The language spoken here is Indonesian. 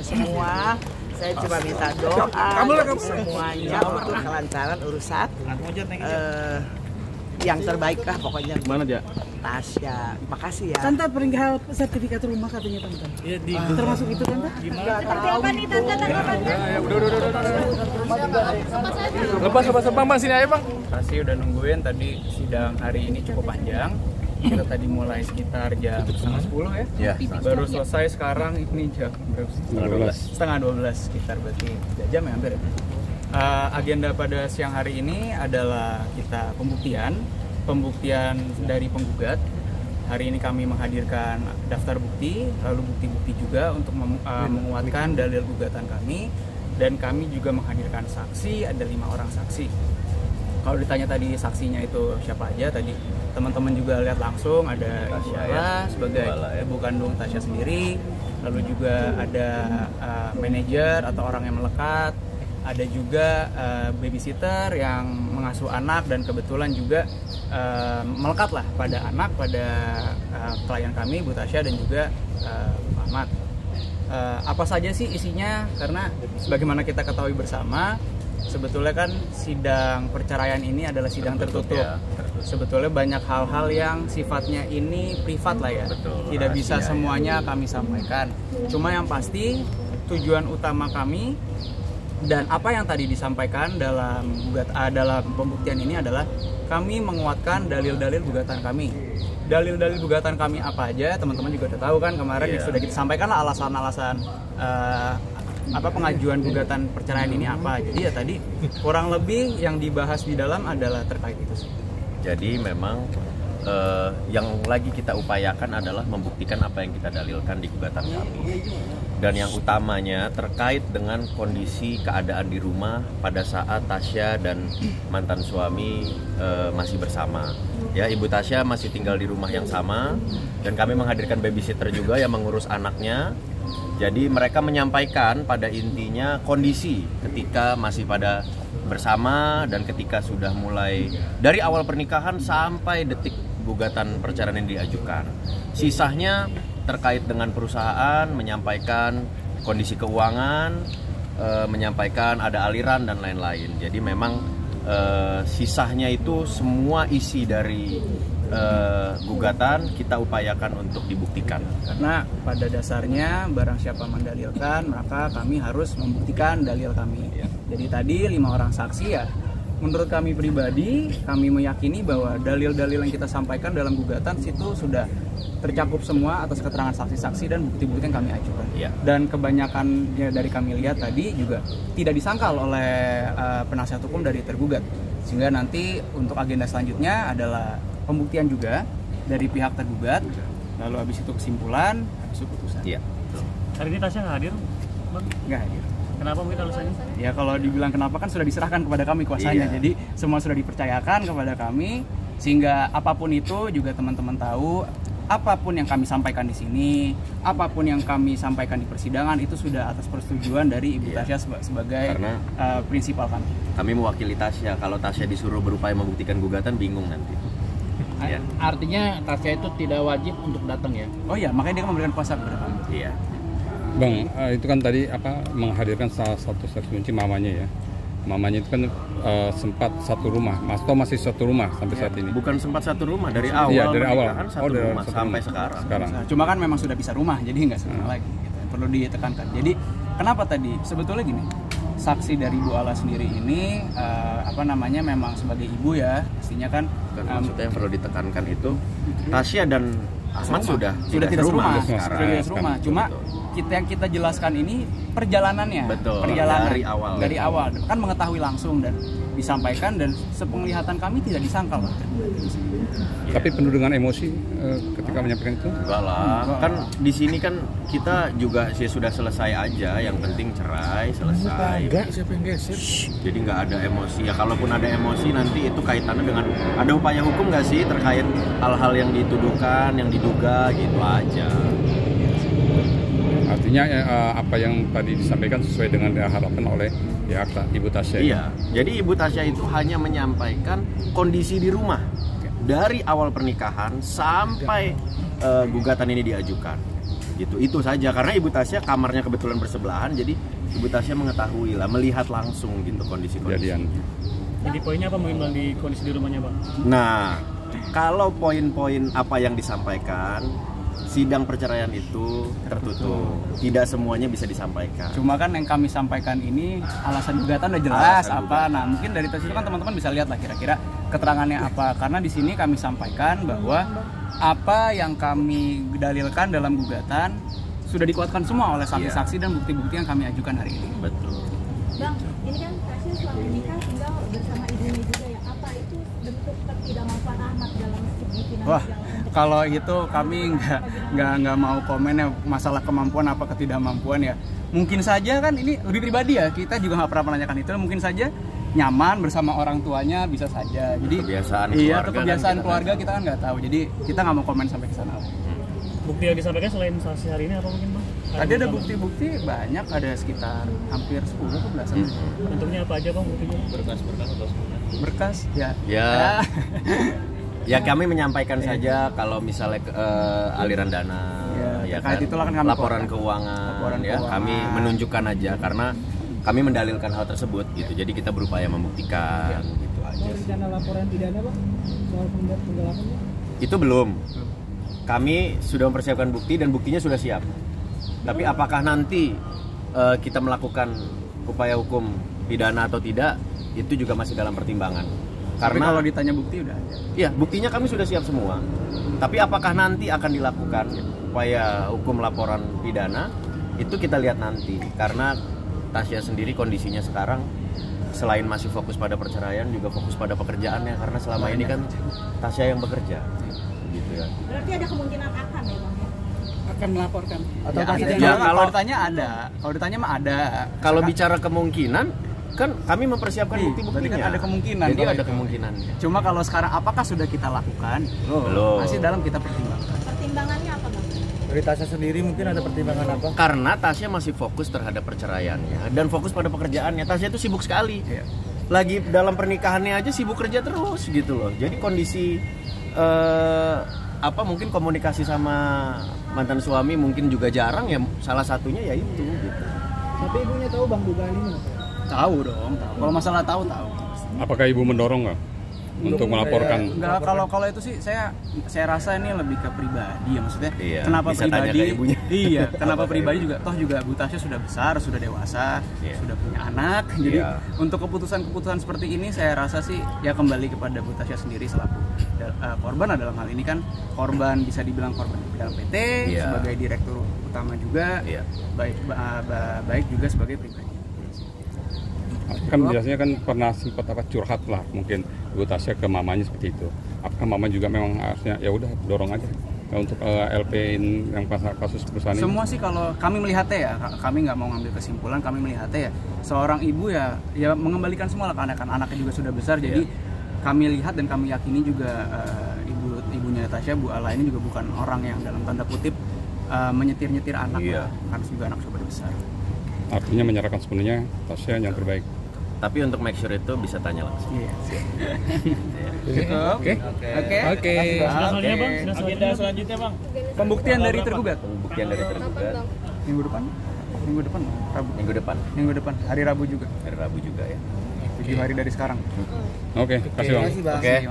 Semua, saya cuma minta doa semuanya untuk kelancaran urusan yang terbaik lah pokoknya. Gimana aja? Tasya, makasih ya. Tante perihal sertifikat rumah katanya Tante. Iya di. Termasuk itu Tante? Seperti apa nih Tante tanggapannya? Ya udah. Lepas bang, sini aja bang. Masih udah nungguin, tadi sidang hari ini cukup panjang. Kita tadi mulai sekitar jam 11:30 ya. Baru selesai sekarang ini jam berapa? Setengah 12 sekitar, berarti 3 jam ya hampir ya. Agenda pada siang hari ini adalah kita pembuktian dari penggugat. Hari ini kami menghadirkan daftar bukti, lalu bukti-bukti juga untuk menguatkan dalil gugatan kami, dan kami juga menghadirkan saksi, ada 5 orang saksi. Kalau ditanya tadi saksinya itu siapa aja, tadi teman-teman juga lihat langsung ada Isyara sebagai ibu kandung Tasya sendiri, lalu juga ada manajer atau orang yang melekat, ada juga babysitter yang mengasuh anak dan kebetulan juga melekat lah pada anak, pada klien kami Bu Tasya dan juga Ahmad. Apa saja sih isinya? Karena sebagaimana kita ketahui bersama, sebetulnya kan sidang perceraian ini adalah sidang tertutup. Sebetulnya banyak hal-hal yang sifatnya ini privat lah ya. Tidak bisa semuanya kami sampaikan. Cuma yang pasti tujuan utama kami dan apa yang tadi disampaikan dalam pembuktian ini adalah kami menguatkan dalil-dalil gugatan kami. Dalil-dalil gugatan kami apa aja, teman-teman juga udah tahu kan kemarin yang sudah kita sampaikan lah alasan-alasan pengajuan gugatan perceraian ini apa. Jadi ya tadi kurang lebih yang dibahas di dalam adalah terkait itu sih. Jadi memang yang lagi kita upayakan adalah membuktikan apa yang kita dalilkan di gugatan kami. Dan yang utamanya terkait dengan kondisi keadaan di rumah pada saat Tasya dan mantan suami masih bersama. Ya, Ibu Tasya masih tinggal di rumah yang sama dan kami menghadirkan babysitter juga yang mengurus anaknya. Jadi mereka menyampaikan pada intinya kondisi ketika masih pada bersama dan ketika sudah mulai dari awal pernikahan sampai detik gugatan perceraian yang diajukan. Sisanya terkait dengan perusahaan, menyampaikan kondisi keuangan, menyampaikan ada aliran dan lain-lain. Jadi memang sisanya itu semua isi dari gugatan kita upayakan untuk dibuktikan. Karena pada dasarnya barang siapa mendalilkan, maka kami harus membuktikan dalil kami. Jadi tadi 5 orang saksi ya. Menurut kami pribadi, kami meyakini bahwa dalil-dalil yang kita sampaikan dalam gugatan itu sudah tercakup semua atas keterangan saksi-saksi dan bukti-bukti yang kami ajukan. Dan kebanyakan ya, dari kami lihat tadi juga tidak disangkal oleh penasihat hukum dari tergugat. Sehingga nanti untuk agenda selanjutnya adalah pembuktian juga dari pihak tergugat, lalu habis itu kesimpulan, habis itu putusan. Hari ini Tasya nggak hadir? Nggak hadir. Kenapa mungkin alasannya? Ya kalau dibilang kenapa kan sudah diserahkan kepada kami kuasanya, jadi semua sudah dipercayakan kepada kami, sehingga apapun itu juga teman-teman tahu, apapun yang kami sampaikan di sini, apapun yang kami sampaikan di persidangan itu sudah atas persetujuan dari Ibu Tasya sebagai prinsipal kami. Kami mewakili Tasya, kalau Tasya disuruh berupaya membuktikan gugatan bingung nanti. Artinya Tasya itu tidak wajib untuk datang ya? Oh iya, makanya dia memberikan kuasa kepada kami. Iya. Bang, itu kan tadi menghadirkan salah satu saksi kunci mamanya ya. Mamanya itu kan sempat satu rumah, Mas Tom masih satu rumah sampai saat ini. Bukan sempat satu rumah dari awal. Iya, dari awal. Satu rumah sampai sekarang. Sekarang. Cuma kan memang sudah bisa rumah, jadi nggak serumah lagi. Gitu. Perlu ditekankan. Jadi kenapa tadi? Sebetulnya gini, saksi dari Bu Ala sendiri ini memang sebagai ibu ya, pastinya kan. Maksudnya yang perlu ditekankan itu Tasya dan Ahmad sudah tidak serumah sekarang. Cuma yang kita jelaskan ini perjalanannya. Perjalanan dari awal kan mengetahui langsung dan disampaikan, dan sepenglihatan kami tidak disangkal lah. Tapi penuh dengan emosi ketika menyampaikan itu? Enggak lah, kan di sini kan kita juga sudah selesai aja, yang penting cerai selesai. Enggak, siapa yang geser? Jadi nggak ada emosi ya, kalaupun ada emosi nanti itu kaitannya dengan ada upaya hukum nggak sih terkait hal-hal yang dituduhkan, yang diduga gitu aja. Artinya apa yang tadi disampaikan sesuai dengan harapan oleh pihak Ibu Tasya. Iya, jadi Ibu Tasya itu hanya menyampaikan kondisi di rumah dari awal pernikahan sampai gugatan ini diajukan. gitu. Itu saja, karena Ibu Tasya kamarnya kebetulan bersebelahan, jadi Ibu Tasya mengetahui lah, melihat langsung gitu kondisi-kondisi. Jadi poinnya apa mungkin Bang di kondisi di rumahnya Bang? Nah, kalau poin-poin apa yang disampaikan, sidang perceraian itu tertutup, tidak semuanya bisa disampaikan. Cuma kan yang kami sampaikan ini alasan gugatan udah jelas Alasan apa. gugatan. Nah, mungkin dari situ kan teman-teman bisa lihat lah kira-kira keterangannya apa. Karena di sini kami sampaikan bahwa apa yang kami dalilkan dalam gugatan sudah dikuatkan semua oleh saksi-saksi dan bukti-bukti yang kami ajukan hari ini. Betul. Bang, ini kan Tasya suami nikah tinggal bersama ibunya juga ya. Apa itu bentuk ketidakmampuan Ahmad dalam segi finansial? Wah, kalau itu kami nggak mau komen ya masalah kemampuan apa ketidakmampuan ya. Mungkin saja kan ini lebih pribadi ya, kita juga nggak pernah menanyakan itu. Mungkin saja nyaman bersama orang tuanya, bisa saja. Jadi Kebiasaan iya, keluarga kebiasaan kan keluarga kita kan nggak tahu. Jadi kita nggak mau komen sampai ke sana. Bukti yang disampaikan selain saksi hari ini apa mungkin Bang? Tadi ada bukti-bukti banyak, ada sekitar hampir 10 ke belasan. Bentuknya apa aja Bang buktinya? Berkas-berkas atau berkas ya. Ya kami menyampaikan saja kalau misalnya aliran dana, ya kan, itulah kan kami laporan keuangan, ya kami menunjukkan aja karena kami mendalilkan hal tersebut gitu. Jadi kita berupaya membuktikan gitu aja. Rencana laporan pidana Bang soal penggelapan? Itu belum. Kami sudah mempersiapkan bukti dan buktinya sudah siap. Tapi apakah nanti kita melakukan upaya hukum pidana atau tidak, itu juga masih dalam pertimbangan. Karena kalau ditanya bukti udah ada. Iya, buktinya kami sudah siap semua. Tapi apakah nanti akan dilakukan upaya hukum laporan pidana, itu kita lihat nanti. Karena Tasya sendiri kondisinya sekarang selain masih fokus pada perceraian, juga fokus pada pekerjaannya. Karena selama ini kan Tasya yang bekerja, gitu ya. Berarti ada kemungkinan akan ya Bang? Akan melaporkan. Atau kalau ditanya ada, kalau ditanya mah ada. Kalau bicara kemungkinan, kan kami mempersiapkan bukti-buktinya. Kan ada kemungkinan. Jadi ada kemungkinannya. Cuma kalau sekarang apakah sudah kita lakukan? Belum. Masih dalam kita pertimbangkan. Pertimbangannya apa Bang? Dari Tasya sendiri mungkin ada pertimbangan apa? Karena Tasya masih fokus terhadap perceraiannya dan fokus pada pekerjaannya. Tasya itu sibuk sekali. Lagi dalam pernikahannya aja sibuk kerja terus gitu loh. Jadi kondisi mungkin komunikasi sama mantan suami mungkin juga jarang ya. Salah satunya ya itu gitu. Tapi ibunya tahu Bang dugaan ini? Tahu dong, tahu. Kalau masalah tahu. Apakah ibu mendorong nggak untuk melaporkan? Enggak, kalau itu sih saya rasa ini lebih ke pribadi ya, maksudnya. Iya, kenapa bisa pribadi? tanya ke ibunya. Iya, kenapa pribadi juga? Toh juga Bu Tasya sudah besar, sudah dewasa, sudah punya anak. Jadi untuk keputusan seperti ini saya rasa sih ya kembali kepada Bu Tasya sendiri selaku korban. Dalam hal ini kan korban bisa dibilang korban dalam PT sebagai direktur utama juga, baik juga sebagai pribadi. Kan biasanya kan pernah sempat curhat lah mungkin Ibu Tasya ke mamanya seperti itu. Apakah mama juga memang harusnya ya udah dorong aja untuk LP yang kasus perusahaan ini? Semua sih kalau kami melihatnya ya, kami nggak mau ngambil kesimpulan, kami melihatnya ya seorang ibu ya mengembalikan semua lah ke anaknya juga sudah besar. Jadi kami lihat dan kami yakini juga ibunya Tasya, Bu Ala ini juga bukan orang yang dalam tanda kutip menyetir-nyetir anak, karena juga anak sudah besar. Artinya menyerahkan sepenuhnya Tasya yang terbaik. Tapi untuk make sure itu bisa tanya langsung. Oke. Agenda selanjutnya Bang. Pembuktian dari tergugat. Pembuktian dari tergugat. Minggu depan, Rabu. Minggu depan, hari Rabu juga. Hari Rabu juga ya. 7 hari dari sekarang. Oke, kasih Bang. Oke.